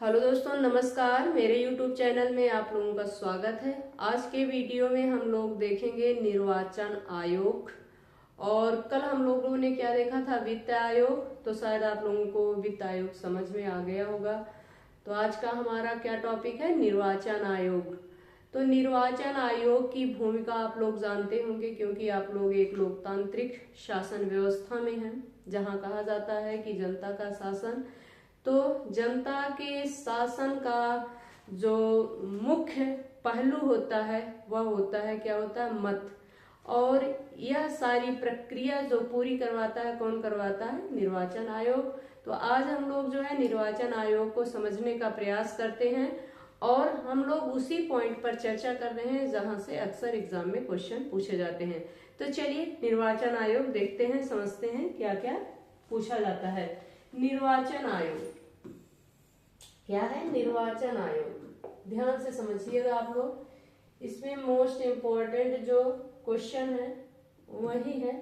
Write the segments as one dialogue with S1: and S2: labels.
S1: Hello दोस्तों, नमस्कार। मेरे YouTube चैनल में आप लोगों का स्वागत है। आज के वीडियो में हम लोग देखेंगे निर्वाचन आयोग। और कल हम लोगों ने क्या देखा था, वित्त आयोग। तो शायद आप लोगों को वित्त आयोग समझ में आ गया होगा। तो आज का हमारा क्या टॉपिक है, निर्वाचन आयोग। तो निर्वाचन आयोग की भूमिका आप लोग जानते होंगे, क्योंकि आप लोग एक लोकतांत्रिक शासन व्यवस्था में हैं, जहां कहा जाता है कि जनता का शासन। तो जनता के शासन का जो मुख्य पहलू होता है वह होता है, क्या होता है, मत। और यह सारी प्रक्रिया जो पूरी करवाता है, कौन करवाता है, निर्वाचन आयोग। तो आज हम लोग जो है निर्वाचन आयोग को समझने का प्रयास करते हैं, और हम लोग उसी पॉइंट पर चर्चा कर रहे हैं जहां से अक्सर एग्जाम में क्वेश्चन पूछे जाते हैं। तो चलिए निर्वाचन आयोग देखते हैं, समझते हैं क्या क्या पूछा जाता है। निर्वाचन आयोग क्या है, निर्वाचन आयोग ध्यान से समझिएगा आप लोग। इसमें मोस्ट इम्पोर्टेंट जो क्वेश्चन है वही है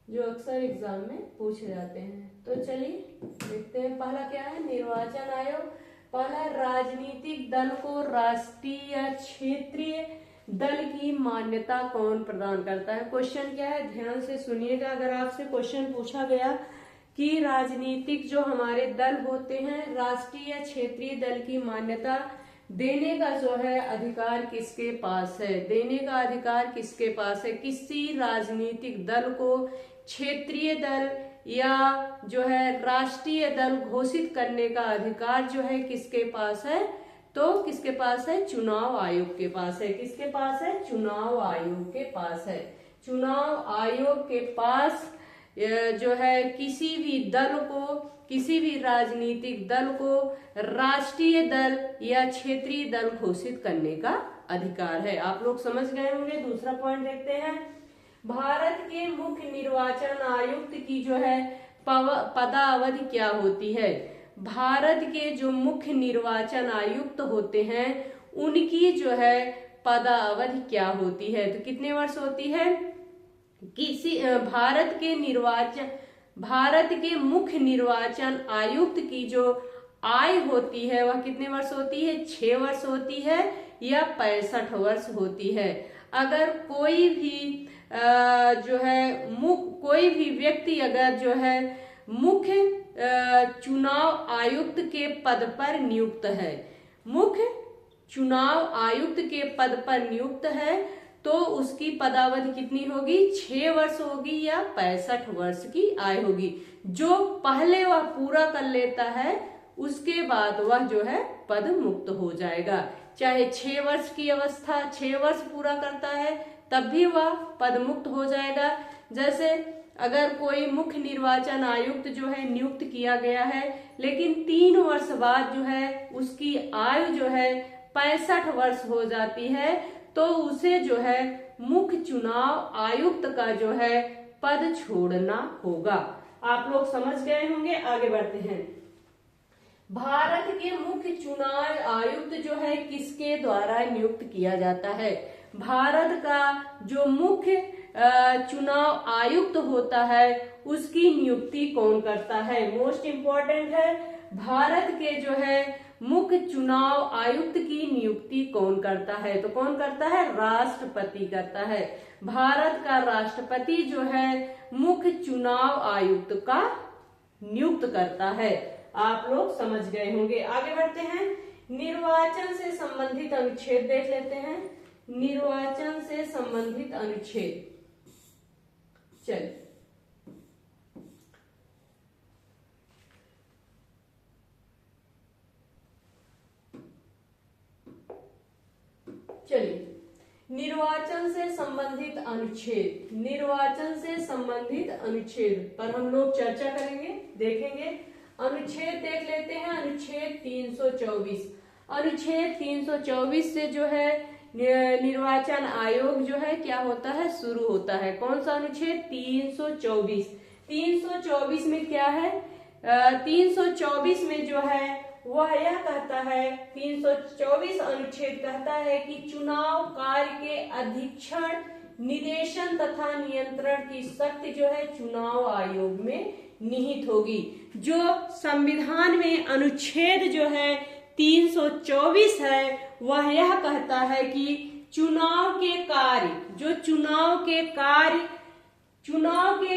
S1: जो अक्सर एग्जाम में पूछे जाते हैं। तो चलिए देखते हैं। पहला क्या है, निर्वाचन आयोग। पहला, राजनीतिक दल को राष्ट्रीय या क्षेत्रीय दल की मान्यता कौन प्रदान करता है। क्वेश्चन क्या है, ध्यान से सुनिएगा। अगर आपसे क्वेश्चन पूछा गया कि राजनीतिक जो हमारे दल होते हैं, राष्ट्रीय या क्षेत्रीय दल की मान्यता देने का जो है अधिकार किसके पास है, देने का अधिकार किसके पास है। किसी राजनीतिक दल को क्षेत्रीय दल या जो है राष्ट्रीय दल घोषित करने का अधिकार जो है किसके पास है, तो किसके पास है, चुनाव आयोग के पास है। किसके पास है, चुनाव आयोग के पास है। चुनाव आयोग के पास जो है किसी भी दल को, किसी भी राजनीतिक दल को राष्ट्रीय दल या क्षेत्रीय दल घोषित करने का अधिकार है। आप लोग समझ गए होंगे। दूसरा पॉइंट देखते हैं। भारत के मुख्य निर्वाचन आयुक्त की जो है पदावधि क्या होती है। भारत के जो मुख्य निर्वाचन आयुक्त होते हैं उनकी जो है पदावधि क्या होती है। तो कितने वर्ष होती है। भारत के मुख्य निर्वाचन आयुक्त की जो आय होती है वह कितने वर्ष होती है, 6 वर्ष होती है या 65 वर्ष होती है। अगर कोई भी कोई भी व्यक्ति अगर जो है मुख्य चुनाव आयुक्त के पद पर नियुक्त है, मुख्य चुनाव आयुक्त के पद पर नियुक्त है, तो उसकी पदावधि कितनी होगी, 6 वर्ष होगी या 65 वर्ष की आय होगी। जो पहले वह पूरा कर लेता है उसके बाद वह जो है पद मुक्त हो जाएगा। चाहे 6 वर्ष की अवस्था, 6 वर्ष पूरा करता है तब भी वह पद मुक्त हो जाएगा। जैसे अगर कोई मुख्य निर्वाचन आयुक्त जो है नियुक्त किया गया है, लेकिन 3 वर्ष बाद जो है उसकी आयु जो है 65 वर्ष हो जाती है, तो उसे जो है मुख्य चुनाव आयुक्त का जो है पद छोड़ना होगा। आप लोग समझ गए होंगे। आगे बढ़ते हैं। भारत के मुख्य चुनाव आयुक्त जो है किसके द्वारा नियुक्त किया जाता है। भारत का जो मुख्य चुनाव आयुक्त होता है उसकी नियुक्ति कौन करता है, मोस्ट इंपॉर्टेंट है। भारत के जो है मुख्य चुनाव आयुक्त की नियुक्ति कौन करता है, तो कौन करता है, राष्ट्रपति करता है। भारत का राष्ट्रपति जो है मुख्य चुनाव आयुक्त का नियुक्त करता है। आप लोग समझ गए होंगे। आगे बढ़ते हैं। निर्वाचन से संबंधित अनुच्छेद देख लेते हैं। निर्वाचन से संबंधित अनुच्छेद, चलिए निर्वाचन से संबंधित अनुच्छेद, निर्वाचन से संबंधित अनुच्छेद पर हम लोग चर्चा करेंगे, देखेंगे। अनुच्छेद देख लेते हैं। अनुच्छेद 324। अनुच्छेद 324 से जो है निर्वाचन आयोग जो है क्या होता है, शुरू होता है। कौन सा अनुच्छेद, 324। 324 में क्या है, 324 में जो है वह यह कहता है, 324 अनुच्छेद कहता है कि चुनाव कार्य के अधीक्षण, निदेशन तथा नियंत्रण की शक्ति जो है चुनाव आयोग में निहित होगी। जो संविधान में अनुच्छेद जो है 324 है वह यह कहता है कि चुनाव के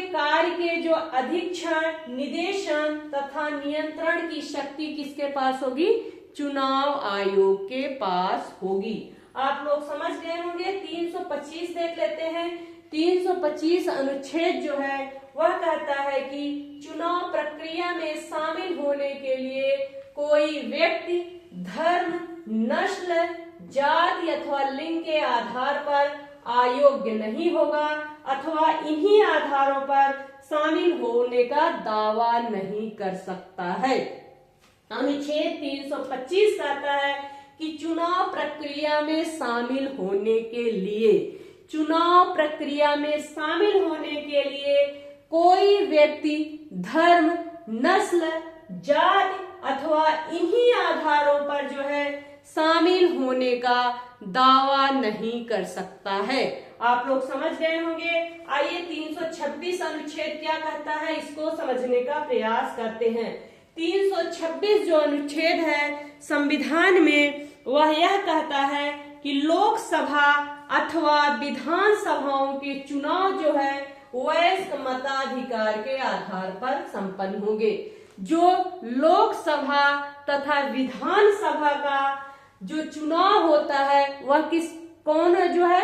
S1: कार्य के जो अधीक्षण, निदेशन तथा नियंत्रण की शक्ति किसके पास होगी? चुनाव आयोग के पास होगी। आप लोग समझ गए होंगे। 325 देख लेते हैं। 325 अनुच्छेद जो है वह कहता है कि चुनाव प्रक्रिया में शामिल होने के लिए कोई व्यक्ति धर्म, नस्ल, जाति अथवा लिंग के आधार पर अयोग्य नहीं होगा अथवा इन्हीं आधारों पर शामिल होने का दावा नहीं कर सकता है। अनुच्छेद 325 कहता है कि चुनाव प्रक्रिया में शामिल होने के लिए कोई व्यक्ति धर्म, नस्ल, जाति अथवा इन्हीं आधारों पर जो है शामिल होने का दावा नहीं कर सकता है। आप लोग समझ गए होंगे। आइए 326 अनुच्छेद क्या कहता है इसको समझने का प्रयास करते हैं। 326 जो अनुच्छेद है संविधान में वह यह कहता है कि लोकसभा अथवा विधान सभाओं के चुनाव जो है वयस्क मताधिकार के आधार पर संपन्न होंगे। जो लोकसभा तथा विधान सभा का जो चुनाव होता है वह कौन जो है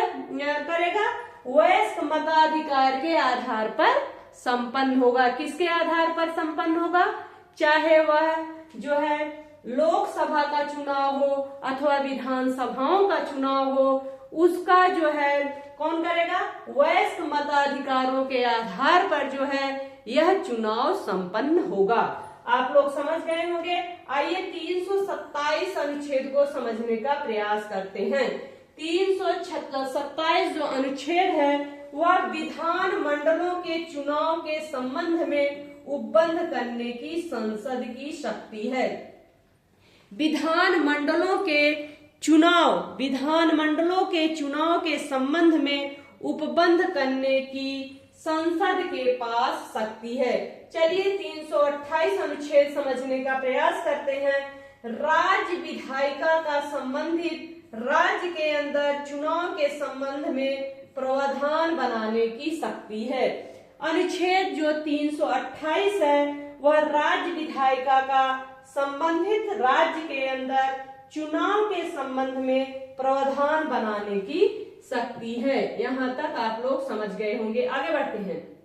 S1: करेगा? वयस्क मताधिकार के आधार पर संपन्न होगा। किसके आधार पर संपन्न होगा? चाहे वह जो है लोकसभा का चुनाव हो अथवा विधान सभाओं का चुनाव हो, उसका जो है कौन करेगा? वयस्क मताधिकारों के आधार पर जो है यह चुनाव संपन्न होगा। आप लोग समझ गए होंगे। आइए 327 अनुच्छेद को समझने का प्रयास करते हैं। 327 जो अनुच्छेद है वह विधान मंडलों के चुनाव के संबंध में उपबंध करने की संसद की शक्ति है। विधान मंडलों के चुनाव के संबंध में उपबंध करने की संसद के पास शक्ति है। चलिए 328 अनुच्छेद समझने का प्रयास करते हैं। राज्य विधायिका का संबंधित राज्य के अंदर चुनाव के संबंध में प्रावधान बनाने की शक्ति है। अनुच्छेद जो 328 है वह राज्य विधायिका का संबंधित राज्य के अंदर चुनाव के संबंध में प्रावधान बनाने की शक्ति है। यहाँ तक आप लोग समझ गए होंगे। आगे बढ़ते हैं।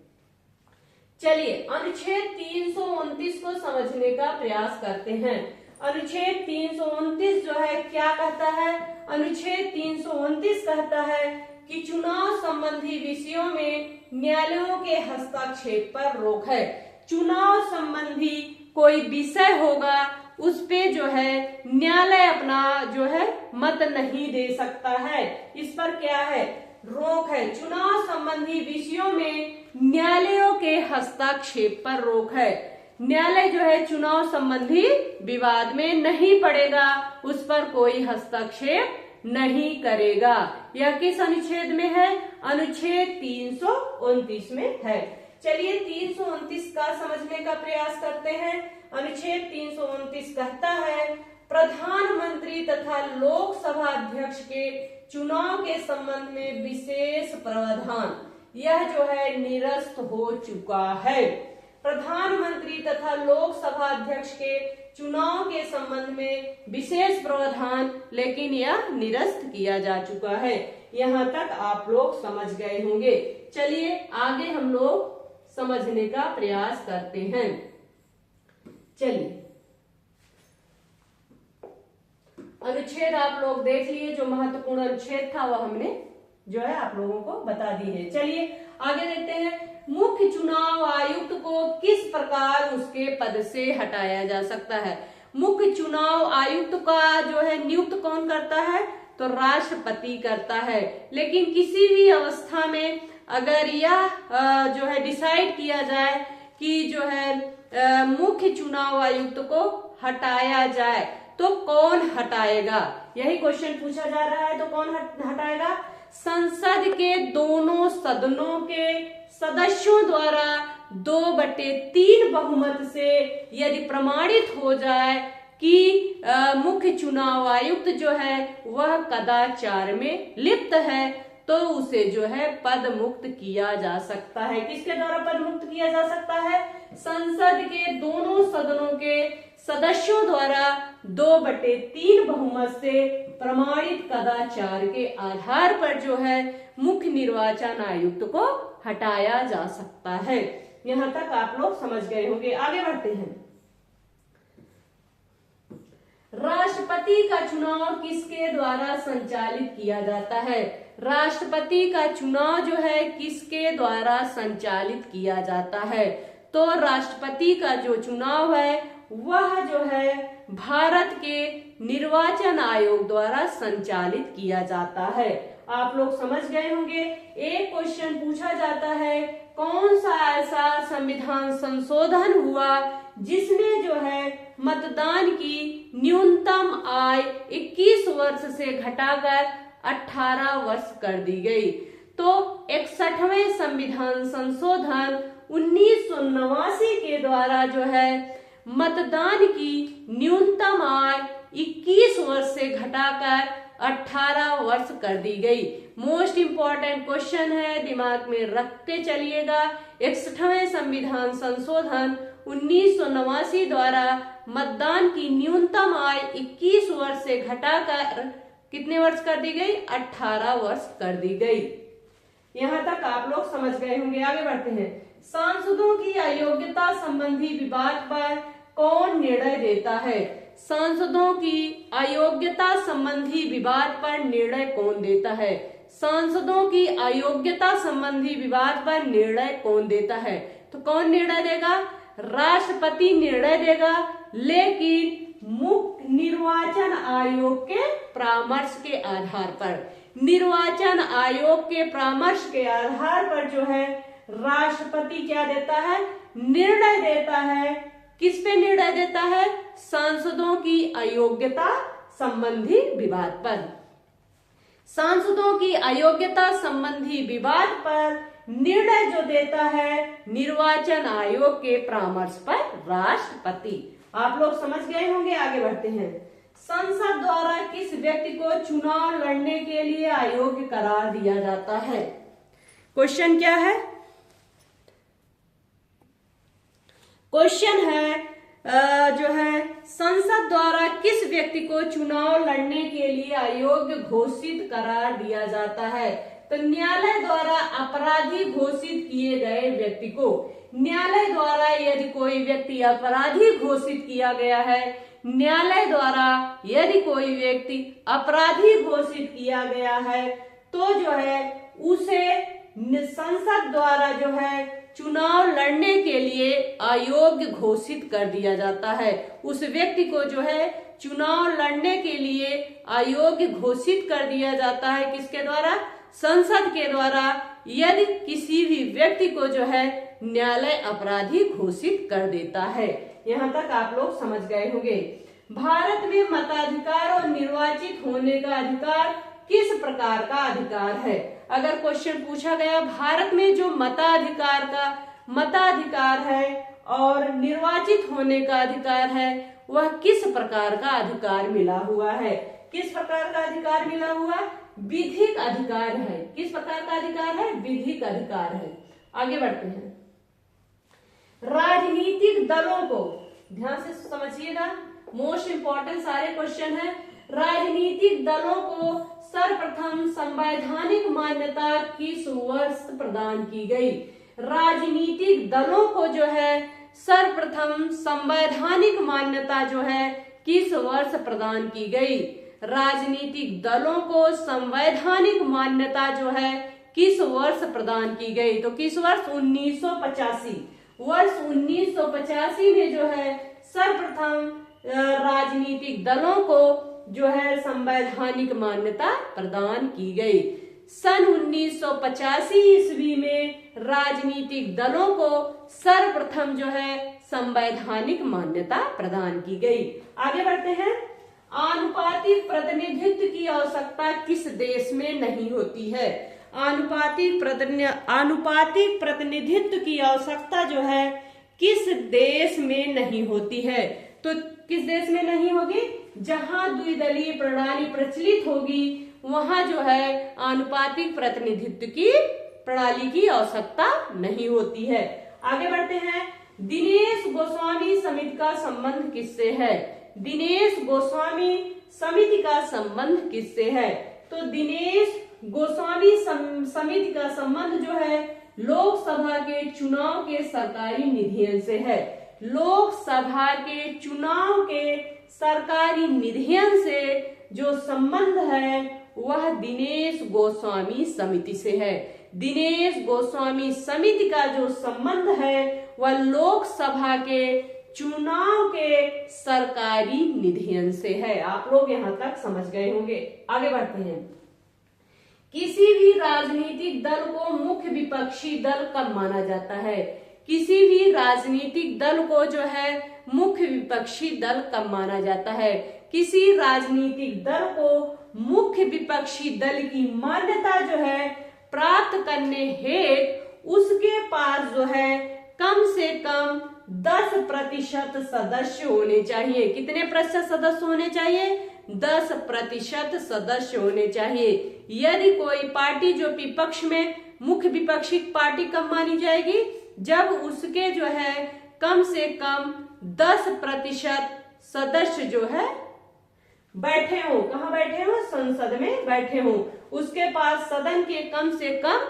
S1: चलिए अनुच्छेद 329 को समझने का प्रयास करते हैं। अनुच्छेद 329 जो है क्या कहता है? अनुच्छेद 329 कहता है कि चुनाव संबंधी विषयों में न्यायालयों के हस्तक्षेप पर रोक है। चुनाव संबंधी कोई विषय होगा उस पे जो है न्यायालय अपना जो है मत नहीं दे सकता है। इस पर क्या है? रोक है। चुनाव संबंधी विषयों में न्यायालयों के हस्तक्षेप पर रोक है। न्यायालय जो है चुनाव संबंधी विवाद में नहीं पड़ेगा, उस पर कोई हस्तक्षेप नहीं करेगा। यह किस अनुच्छेद में है? अनुच्छेद 329 में है। चलिए 329 का समझने का प्रयास करते हैं। अनुच्छेद 329 कहता है प्रधानमंत्री तथा लोकसभा अध्यक्ष के चुनाव के संबंध में विशेष प्रावधान यह जो है निरस्त हो चुका है। प्रधानमंत्री तथा लोकसभा अध्यक्ष के चुनाव के संबंध में विशेष प्रावधान लेकिन यह निरस्त किया जा चुका है। यहाँ तक आप लोग समझ गए होंगे। चलिए आगे हम लोग समझने का प्रयास करते हैं। चलिए अनुच्छेद आप लोग देख लिए। जो महत्वपूर्ण अनुच्छेद था वह हमने जो है आप लोगों को बता दी है। चलिए आगे देखते हैं। मुख्य चुनाव आयुक्त को किस प्रकार उसके पद से हटाया जा सकता है? मुख्य चुनाव आयुक्त का जो है नियुक्त कौन करता है? तो राष्ट्रपति करता है। लेकिन किसी भी अवस्था में अगर यह जो है डिसाइड किया जाए कि जो है मुख्य चुनाव आयुक्त को हटाया जाए तो कौन हटाएगा? यही क्वेश्चन पूछा जा रहा है। तो कौन हटाएगा? संसद के दोनों सदनों के सदस्यों द्वारा 2/3 बहुमत से यदि प्रमाणित हो जाए कि मुख्य चुनाव आयुक्त जो है वह कदाचार में लिप्त है, तो उसे जो है पद मुक्त किया जा सकता है। किसके द्वारा पद मुक्त किया जा सकता है? संसद के दोनों सदनों के सदस्यों द्वारा 2/3 बहुमत से प्रमाणित कदाचार के आधार पर जो है मुख्य निर्वाचन आयुक्त को हटाया जा सकता है। यहां तक आप लोग समझ गए होंगे। आगे बढ़ते हैं। राष्ट्रपति का चुनाव किसके द्वारा संचालित किया जाता है? राष्ट्रपति का चुनाव जो है किसके द्वारा संचालित किया जाता है? तो राष्ट्रपति का जो चुनाव है वह जो है भारत के निर्वाचन आयोग द्वारा संचालित किया जाता है। आप लोग समझ गए होंगे। एक क्वेश्चन पूछा जाता है, कौन सा ऐसा संविधान संशोधन हुआ जिसमें जो है मतदान की न्यूनतम आय 21 वर्ष से घटाकर 18 वर्ष कर दी गई? तो 61वें संविधान संशोधन 1989 के द्वारा जो है मतदान की न्यूनतम आय 21 वर्ष से घटाकर 18 वर्ष कर दी गई। मोस्ट इंपॉर्टेंट क्वेश्चन है, दिमाग में रख के चलिएगा। 61वें संविधान संशोधन 1989 द्वारा मतदान की न्यूनतम आय 21 वर्ष से घटाकर कितने वर्ष कर दी गई? 18 वर्ष कर दी गई। यहां तक आप लोग समझ गए होंगे। आगे बढ़ते हैं। सांसदों की अयोग्यता संबंधी विवाद पर कौन निर्णय देता है? सांसदों की अयोग्यता संबंधी विवाद पर निर्णय कौन देता है? सांसदों की अयोग्यता संबंधी विवाद पर निर्णय कौन देता है? तो कौन निर्णय देगा? राष्ट्रपति निर्णय देगा, लेकिन मुख्य निर्वाचन आयोग के परामर्श के आधार पर, निर्वाचन आयोग के परामर्श के आधार पर जो है राष्ट्रपति क्या देता है? निर्णय देता है। किस पे निर्णय देता है? सांसदों की अयोग्यता संबंधी विवाद पर। सांसदों की अयोग्यता संबंधी विवाद पर निर्णय जो देता है निर्वाचन आयोग के परामर्श पर राष्ट्रपति। आप लोग समझ गए होंगे। आगे बढ़ते हैं। संसद द्वारा किस व्यक्ति को चुनाव लड़ने के लिए अयोग्य करार दिया जाता है? क्वेश्चन क्या है? क्वेश्चन है जो है संसद द्वारा किस व्यक्ति को चुनाव लड़ने के लिए अयोग्य घोषित करार दिया जाता है? तो न्यायालय द्वारा अपराधी घोषित किए गए व्यक्ति को, न्यायालय द्वारा यदि कोई व्यक्ति अपराधी घोषित किया गया है, न्यायालय द्वारा यदि कोई व्यक्ति अपराधी घोषित किया गया है, तो जो है उसे संसद द्वारा जो है चुनाव लड़ने के लिए अयोग्य घोषित कर दिया जाता है। उस व्यक्ति को जो है चुनाव लड़ने के लिए अयोग्य घोषित कर दिया जाता है। किसके द्वारा? संसद के द्वारा। यदि किसी भी व्यक्ति को जो है न्यायालय अपराधी घोषित कर देता है। यहाँ तक आप लोग समझ गए होंगे। भारत में मताधिकार और निर्वाचित होने का अधिकार किस प्रकार का अधिकार है? अगर क्वेश्चन पूछा गया भारत में जो मताधिकार है और निर्वाचित होने का अधिकार है वह किस प्रकार का अधिकार मिला हुआ है? किस प्रकार का अधिकार मिला हुआ? विधिक अधिकार है। किस प्रकार का अधिकार है? विधिक अधिकार है। आगे बढ़ते हैं। राजनीतिक दलों को ध्यान से समझिएगा, मोस्ट इंपॉर्टेंट सारे क्वेश्चन है। राजनीतिक दलों को सर्वप्रथम संवैधानिक मान्यता किस वर्ष प्रदान की गई? राजनीतिक दलों को जो है सर्वप्रथम संवैधानिक मान्यता जो है किस वर्ष प्रदान की गई? राजनीतिक दलों को संवैधानिक मान्यता जो है किस वर्ष प्रदान की गई? तो किस वर्ष? 1985। वर्ष 1985 में जो है सर्वप्रथम राजनीतिक दलों को जो है संवैधानिक मान्यता प्रदान की गई। सन 1985 ईस्वी में राजनीतिक दलों को सर्वप्रथम जो है संवैधानिक मान्यता प्रदान की गई। आगे बढ़ते हैं। आनुपातिक प्रतिनिधित्व की आवश्यकता किस देश में नहीं होती है? आनुपातिक प्रतिनिधित्व की आवश्यकता जो है किस देश में नहीं होती है? तो किस देश में नहीं होगी? जहां द्विदलीय प्रणाली प्रचलित होगी वहां जो है आनुपातिक प्रतिनिधित्व की प्रणाली की आवश्यकता नहीं होती है। आगे बढ़ते हैं। दिनेश गोस्वामी समिति का संबंध किससे है? दिनेश गोस्वामी समिति का संबंध किससे है? तो दिनेश गोस्वामी समिति का संबंध जो है लोकसभा के चुनाव के सरकारी निधियन से है। लोकसभा के चुनाव के सरकारी निधियन से जो संबंध है वह दिनेश गोस्वामी समिति से है। दिनेश गोस्वामी समिति का जो संबंध है वह लोकसभा के चुनाव के सरकारी निधियन से है। आप लोग यहां तक समझ गए होंगे। आगे बढ़ते हैं। किसी भी राजनीतिक दल को मुख्य विपक्षी दल कब माना जाता है? किसी भी राजनीतिक दल को जो है मुख्य विपक्षी दल कब माना जाता है? किसी राजनीतिक दल को मुख्य विपक्षी दल की मान्यता जो है प्राप्त करने हेतु उसके पास जो है कम से कम 10% सदस्य होने चाहिए। कितने प्रतिशत सदस्य होने चाहिए? 10% सदस्य होने चाहिए। यदि कोई पार्टी जो विपक्ष में मुख्य विपक्षी पार्टी कब मानी जाएगी? जब उसके जो है कम से कम 10% सदस्य जो है बैठे हो। कहाँ बैठे हो? संसद में बैठे हो। उसके पास सदन के कम से कम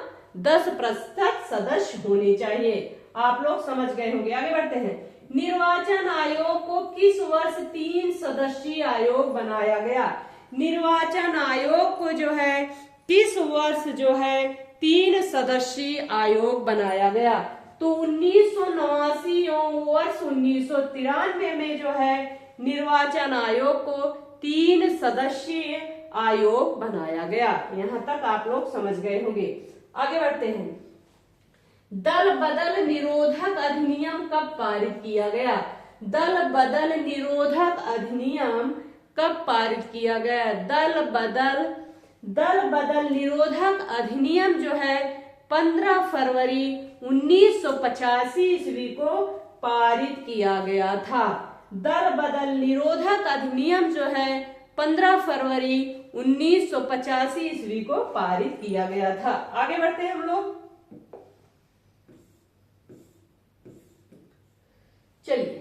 S1: 10% सदस्य होने चाहिए। आप लोग समझ गए होंगे। आगे बढ़ते हैं। निर्वाचन आयोग को किस वर्ष 3 सदस्यीय आयोग बनाया गया? निर्वाचन आयोग को जो है किस वर्ष जो है 3 सदस्यीय आयोग बनाया गया? तो 1989 और वर्ष 1993 में जो है निर्वाचन आयोग को 3 सदस्यीय आयोग बनाया गया। यहां तक आप लोग समझ गए होंगे। आगे बढ़ते हैं। दल बदल निरोधक अधिनियम कब पारित किया गया? दल बदल निरोधक अधिनियम कब पारित किया गया? दल बदल निरोधक अधिनियम जो है 15 फरवरी 1985 ईस्वी को पारित किया गया था। दल बदल निरोधक अधिनियम जो है 15 फरवरी 1985 ईस्वी को पारित किया गया था। आगे बढ़ते हैं हम लोग। चलिए,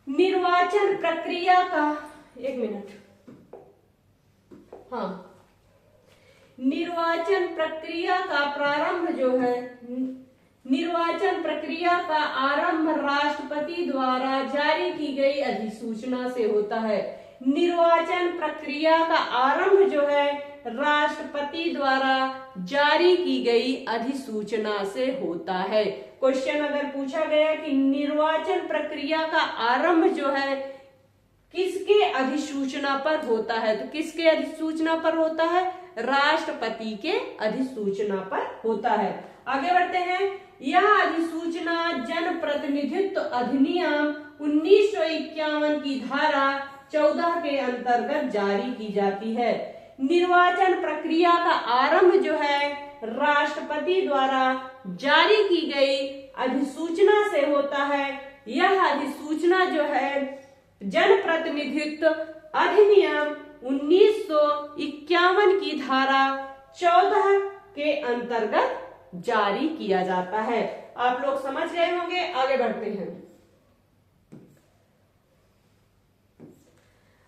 S1: निर्वाचन प्रक्रिया का 1 मिनट। हाँ, निर्वाचन प्रक्रिया का प्रारंभ जो है निर्वाचन प्रक्रिया का आरंभ राष्ट्रपति द्वारा जारी की गई अधिसूचना से होता है। निर्वाचन प्रक्रिया का आरंभ जो है राष्ट्रपति द्वारा जारी की गई अधिसूचना से होता है। क्वेश्चन अगर पूछा गया कि निर्वाचन प्रक्रिया का आरंभ जो है किसके अधिसूचना पर होता है, तो किसके अधिसूचना पर होता है? राष्ट्रपति के अधिसूचना पर होता है। आगे बढ़ते हैं। यह अधिसूचना जन प्रतिनिधित्व अधिनियम 1951 की धारा 14 के अंतर्गत जारी की जाती है। निर्वाचन प्रक्रिया का आरंभ जो है राष्ट्रपति द्वारा जारी की गई अधिसूचना से होता है। यह अधिसूचना जो है जन प्रतिनिधित्व अधिनियम 1951 की धारा 14 के अंतर्गत जारी किया जाता है। आप लोग समझ गए होंगे। आगे बढ़ते हैं।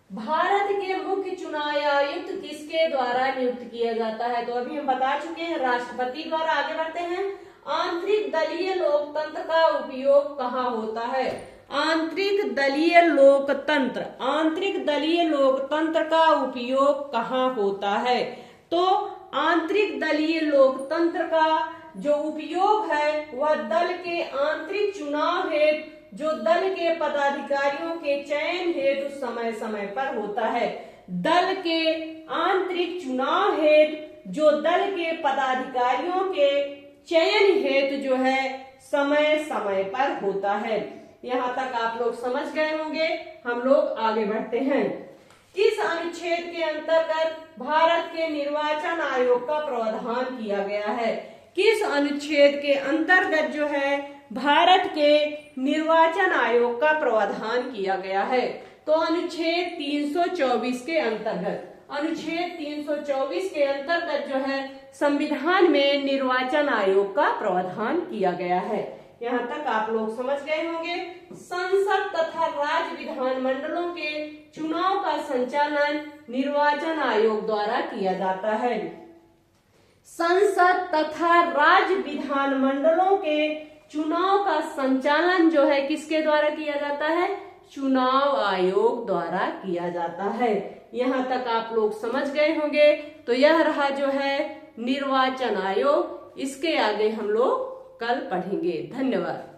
S1: भारत के मुख्य चुनाव आयुक्त किसके द्वारा नियुक्त किया जाता है? तो अभी हम बता चुके हैं, राष्ट्रपति द्वारा। आगे बढ़ते हैं। आंतरिक दलीय लोकतंत्र का उपयोग कहाँ होता है? आंतरिक दलीय लोकतंत्र का उपयोग कहाँ होता है? तो आंतरिक दलीय लोकतंत्र का जो उपयोग है वह दल के आंतरिक चुनाव हेतु जो दल के पदाधिकारियों के चयन हेतु समय समय पर होता है। दल के आंतरिक चुनाव हेतु जो दल के पदाधिकारियों के चयन हेतु जो है समय समय पर होता है। यहाँ तक आप लोग समझ गए होंगे। हम लोग आगे बढ़ते हैं। किस अनुच्छेद के अंतर्गत भारत के निर्वाचन आयोग का प्रावधान किया गया है? किस अनुच्छेद के अंतर्गत जो है भारत के निर्वाचन आयोग का प्रावधान किया गया है? तो अनुच्छेद 324 के अंतर्गत, अनुच्छेद 324 के अंतर्गत जो है संविधान में निर्वाचन आयोग का प्रावधान किया गया है। यहाँ तक आप लोग समझ गए होंगे। संसद तथा राज्य विधानमंडलों के चुनाव का संचालन निर्वाचन आयोग द्वारा किया जाता है। संसद तथा राज्य विधानमंडलों के चुनाव का संचालन जो है किसके द्वारा किया जाता है? चुनाव आयोग द्वारा किया जाता है। यहाँ तक आप लोग समझ गए होंगे। तो यह रहा जो है निर्वाचन आयोग। इसके आगे हम लोग कल पढ़ेंगे। धन्यवाद।